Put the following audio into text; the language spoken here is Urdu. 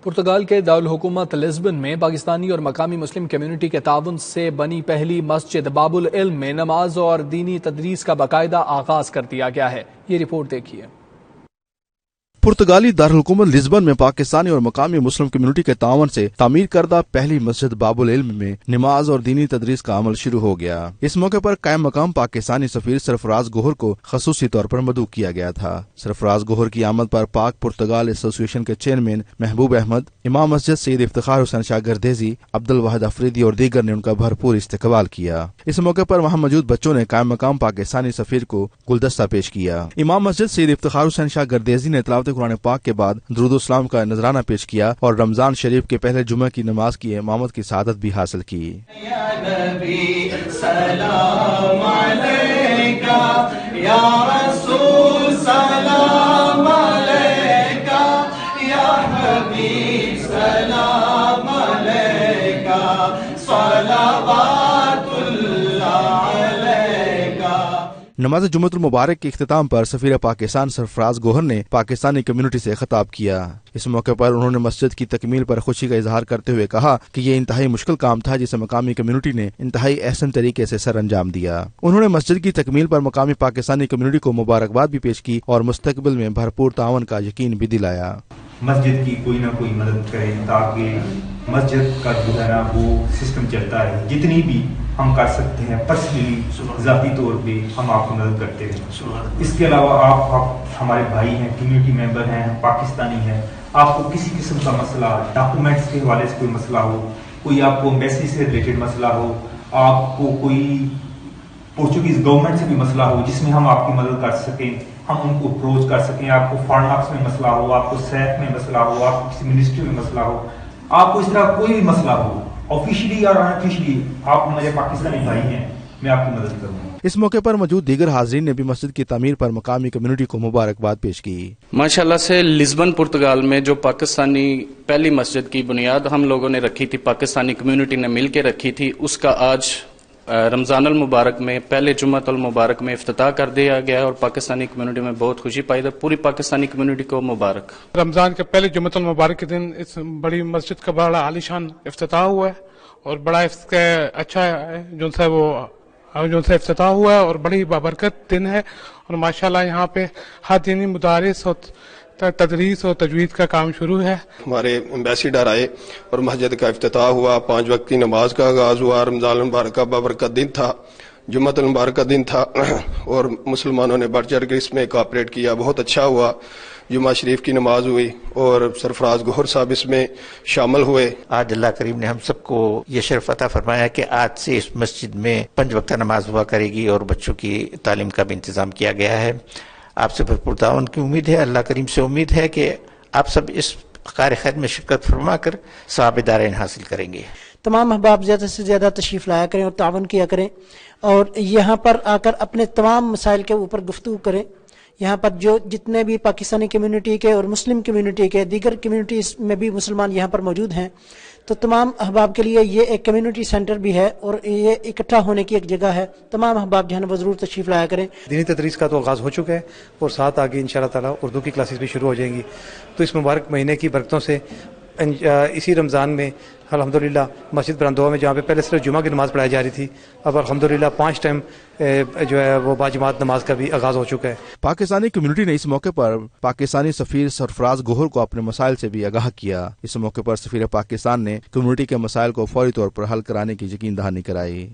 پرتگال کے دارالحکومت لزبن میں پاکستانی اور مقامی مسلم کمیونٹی کے تعاون سے بنی پہلی مسجد باب العلم میں نماز اور دینی تدریس کا باقاعدہ آغاز کر دیا گیا ہے۔ یہ رپورٹ دیکھیے۔ پرتگالی دارالحکومت لزبن میں پاکستانی اور مقامی مسلم کمیونٹی کے تعاون سے تعمیر کردہ پہلی مسجد باب العلم میں نماز اور دینی تدریس کا عمل شروع ہو گیا۔ اس موقع پر قائم مقام پاکستانی سفیر سرفراز گوہر کو خصوصی طور پر مدعو کیا گیا تھا۔ سرفراز گوہر کی آمد پر پاک پرتگال ایسوسی ایشن کے چیئرمین محبوب احمد، امام مسجد سید افتخار حسین شاہ گردیزی، عبدالواحد افریدی اور دیگر نے ان کا بھرپور استقبال کیا۔ اس موقع پر وہاں موجود بچوں نے قائم مقام پاکستانی سفیر کو گلدستہ پیش کیا۔ امام مسجد سید افتخار حسین شاہ گردیزی نے تلاوت قرآن پاک کے بعد درود و سلام کا نذرانہ پیش کیا اور رمضان شریف کے پہلے جمعہ کی نماز کی امامت کی سعادت بھی حاصل کی۔ یا نبی سلام علیکہ، یا رسول سلام علیکہ، یا حبیب سلام علیکہ، صلوات اللہ علیکہ۔ نماز جمعۃ المبارک کے اختتام پر سفیر پاکستان سرفراز گوہر نے پاکستانی کمیونٹی سے خطاب کیا۔ اس موقع پر انہوں نے مسجد کی تکمیل پر خوشی کا اظہار کرتے ہوئے کہا کہ یہ انتہائی مشکل کام تھا جسے مقامی کمیونٹی نے انتہائی احسن طریقے سے سر انجام دیا۔ انہوں نے مسجد کی تکمیل پر مقامی پاکستانی کمیونٹی کو مبارکباد بھی پیش کی اور مستقبل میں بھرپور تعاون کا یقین بھی دلایا۔ مسجد کی کوئی نہ کوئی مدد کریں تاکہ مسجد کا جو ہے نا وہ سسٹم چلتا ہے۔ جتنی بھی ہم کر سکتے ہیں پرسنلی ذاتی طور پہ ہم آپ کو مدد کرتے ہیں۔ اس کے علاوہ آپ ہمارے بھائی ہیں، کمیونٹی ممبر ہیں، پاکستانی ہیں، آپ کو کسی قسم کا مسئلہ، ڈاکومنٹس کے حوالے سے کوئی مسئلہ ہو، کوئی آپ کو ایمبیسی سے ریلیٹڈ مسئلہ ہو، آپ کو کوئی پورچوگیز گورنمنٹ سے بھی مسئلہ ہو جس میں ہم آپ کی مدد کر سکیں، ہم ان کو اپروچ کر سکیں، آپ کو فارن آفس میں مسئلہ ہو، آپ کو صحت میں مسئلہ ہو، آپ کو کسی منسٹری میں مسئلہ ہو، آپ کو اس طرح کوئی بھی مسئلہ ہو، آفیشلی اور انآفیشلی، آپ میرے پاکستانی بھائی ہیں، میں آپ کی مدد کروں گا۔ اس موقع پر موجود دیگر حاضرین نے بھی مسجد کی تعمیر پر مقامی کمیونٹی کو مبارکباد پیش کی۔ ماشاءاللہ سے لزبن پرتگال میں جو پاکستانی پہلی مسجد کی بنیاد ہم لوگوں نے رکھی تھی، پاکستانی کمیونٹی نے مل کے رکھی تھی، اس کا آج رمضان المبارک میں پہلے جمعۃ المبارک میں افتتاح کر دیا گیا ہے اور پاکستانی کمیونٹی میں بہت خوشی پائی ہے۔ پوری پاکستانی کمیونٹی کو مبارک۔ رمضان کے پہلے جمعۃ المبارک کے دن اس بڑی مسجد کا بڑا عالیشان افتتاح ہوا ہے اور بڑا اچھا ہے جو سے افتتاح ہوا ہے اور بڑی بابرکت دن ہے، اور ماشاءاللہ یہاں پہ ہر دینی مدارس اور تدریس اور تجوید کا کام شروع ہے۔ ہمارے ایمبیسیڈر آئے اور مسجد کا افتتاح ہوا، 5 وقت کی نماز کا آغاز ہوا۔ رمضان المبارک کا بابرکت دن تھا، جمعۃ المبارک کا دن تھا اور مسلمانوں نے بڑھ چڑھ کے اس میں کوآپریٹ کیا، بہت اچھا ہوا۔ جمعہ شریف کی نماز ہوئی اور سرفراز گوہر صاحب اس میں شامل ہوئے۔ آج اللہ کریم نے ہم سب کو یہ شرف عطا فرمایا کہ آج سے اس مسجد میں 5 وقت نماز ہوا کرے گی اور بچوں کی تعلیم کا بھی انتظام کیا گیا ہے۔ آپ سے بھرپور تعاون کی امید ہے، اللہ کریم سے امید ہے کہ آپ سب اس کار خیر میں شرکت فرما کر ثواب دارین حاصل کریں گے۔ تمام احباب زیادہ سے زیادہ تشریف لایا کریں اور تعاون کیا کریں اور یہاں پر آ کر اپنے تمام مسائل کے اوپر گفتگو کریں۔ یہاں پر جو جتنے بھی پاکستانی کمیونٹی کے اور مسلم کمیونٹی کے دیگر کمیونٹیز میں بھی مسلمان یہاں پر موجود ہیں، تو تمام احباب کے لیے یہ ایک کمیونٹی سینٹر بھی ہے اور یہ اکٹھا ہونے کی ایک جگہ ہے۔ تمام احباب جو ہے وہ ضرور تشریف لایا کریں۔ دینی تدریس کا تو آغاز ہو چکا ہے اور ساتھ آگے انشاءاللہ تعالی اردو کی کلاسز بھی شروع ہو جائیں گی، تو اس مبارک مہینے کی برکتوں سے اسی رمضان میں الحمدللہ مسجد برندوا میں جہاں پہ پہلے صرف جمعہ کی نماز پڑھائی جا رہی تھی، اب الحمدللہ 5 ٹائم جو ہے وہ باجماعت نماز کا بھی آغاز ہو چکا ہے۔ پاکستانی کمیونٹی نے اس موقع پر پاکستانی سفیر سرفراز گوہر کو اپنے مسائل سے بھی آگاہ کیا۔ اس موقع پر سفیر پاکستان نے کمیونٹی کے مسائل کو فوری طور پر حل کرانے کی یقین دہانی کرائی۔